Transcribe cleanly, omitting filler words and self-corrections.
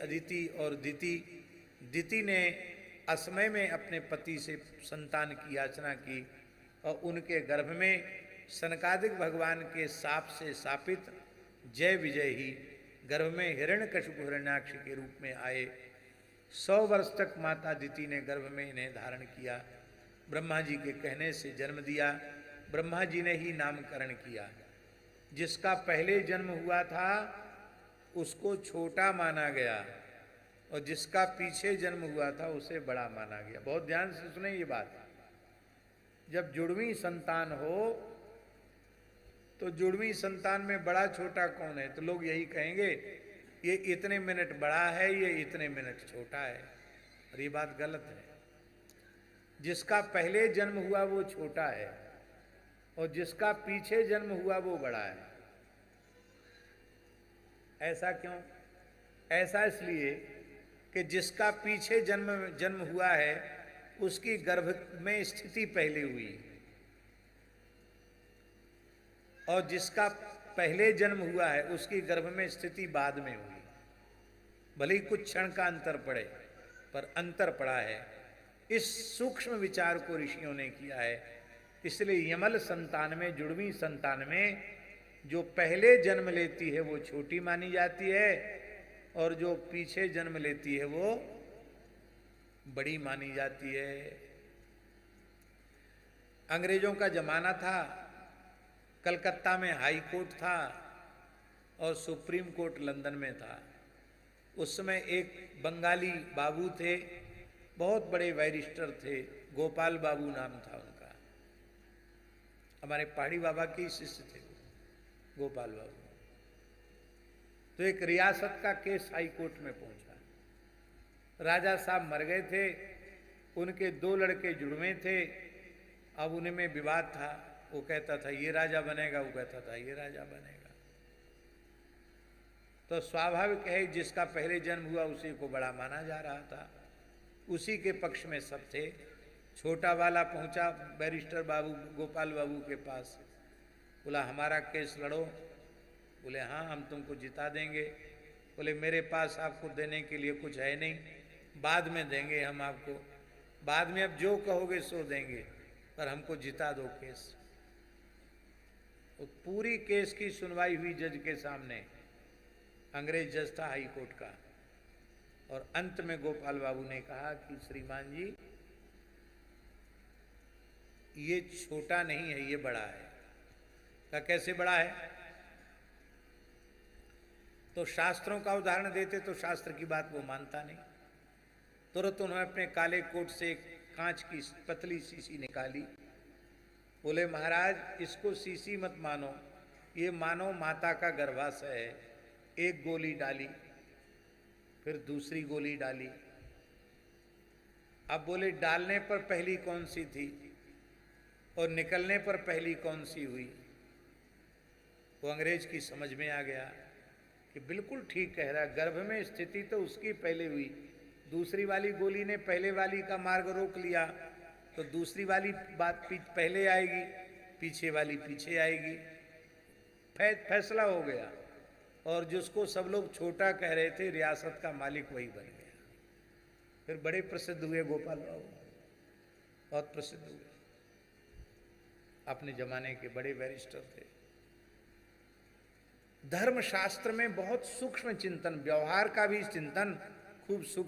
अदिति और दिति। दिति ने असमय में अपने पति से संतान की याचना की और उनके गर्भ में सनकादिक भगवान के शाप से शापित जय विजय ही गर्भ में हिरण्यकशिपु हिरण्याक्ष के रूप में आए। 100 वर्ष तक माता दिति ने गर्भ में इन्हें धारण किया। ब्रह्मा जी के कहने से जन्म दिया। ब्रह्मा जी ने ही नामकरण किया। जिसका पहले जन्म हुआ था उसको छोटा माना गया और जिसका पीछे जन्म हुआ था उसे बड़ा माना गया। बहुत ध्यान से सुने ये बात। जब जुड़वी संतान हो तो जुड़वी संतान में बड़ा छोटा कौन है? तो लोग यही कहेंगे ये इतने मिनट बड़ा है, ये इतने मिनट छोटा है, और ये बात गलत है। जिसका पहले जन्म हुआ वो छोटा है और जिसका पीछे जन्म हुआ वो बड़ा है। ऐसा क्यों? ऐसा इसलिए कि जिसका पीछे जन्म हुआ है उसकी गर्भ में स्थिति पहले हुई और जिसका पहले जन्म हुआ है उसकी गर्भ में स्थिति बाद में हुई। भले ही कुछ क्षण का अंतर पड़े पर अंतर पड़ा है। इस सूक्ष्म विचार को ऋषियों ने किया है। इसलिए यमल संतान में, जुड़वी संतान में जो पहले जन्म लेती है वो छोटी मानी जाती है और जो पीछे जन्म लेती है वो बड़ी मानी जाती है। अंग्रेजों का जमाना था, कलकत्ता में हाई कोर्ट था और सुप्रीम कोर्ट लंदन में था। उस समय एक बंगाली बाबू थे, बहुत बड़े बैरिस्टर थे, गोपाल बाबू नाम था उनका। हमारे पहाड़ी बाबा के शिष्य थे गोपाल बाबू। तो एक रियासत का केस हाई कोर्ट में पहुंचा। राजा साहब मर गए थे, उनके 2 लड़के जुड़वे थे। अब उनमें विवाद था। वो कहता था ये राजा बनेगा, वो कहता था ये राजा बनेगा। तो स्वाभाविक है जिसका पहले जन्म हुआ उसी को बड़ा माना जा रहा था। उसी के पक्ष में सब थे। छोटा वाला पहुंचा बैरिस्टर बाबू गोपाल बाबू के पास, बोला हमारा केस लड़ो। बोले हाँ हम तुमको जिता देंगे। बोले मेरे पास आपको देने के लिए कुछ है नहीं, बाद में देंगे हम आपको, बाद में अब जो कहोगे सो देंगे, पर हमको जिता दो केस। तो पूरी केस की सुनवाई हुई जज के सामने। अंग्रेज जज था हाई कोर्ट का। और अंत में गोपाल बाबू ने कहा कि श्रीमान जी ये छोटा नहीं है, ये बड़ा है। क्या कैसे बड़ा है? तो शास्त्रों का उदाहरण देते तो शास्त्र की बात वो मानता नहीं। तुरंत उन्होंने अपने काले कोट से एक कांच की पतली शीशी निकाली। बोले महाराज इसको शीशी मत मानो, ये मानो माता का गर्भाशय है। एक गोली डाली, फिर दूसरी गोली डाली। अब बोले डालने पर पहली कौन सी थी और निकलने पर पहली कौन सी हुई? वो अंग्रेज की समझ में आ गया कि बिल्कुल ठीक कह रहा है, गर्भ में स्थिति तो उसकी पहले हुई, दूसरी वाली गोली ने पहले वाली का मार्ग रोक लिया, तो दूसरी वाली बात पहले आएगी, पीछे वाली पीछे आएगी। फैसला हो गया। और जिसको सब लोग छोटा कह रहे थे, रियासत का मालिक वही बन गया। फिर बड़े प्रसिद्ध हुए गोपाल बाबू, बहुत प्रसिद्ध हुए। अपने जमाने के बड़े बैरिस्टर थे। धर्मशास्त्र में बहुत सूक्ष्म चिंतन, व्यवहार का भी चिंतन खूब सूक्ष्म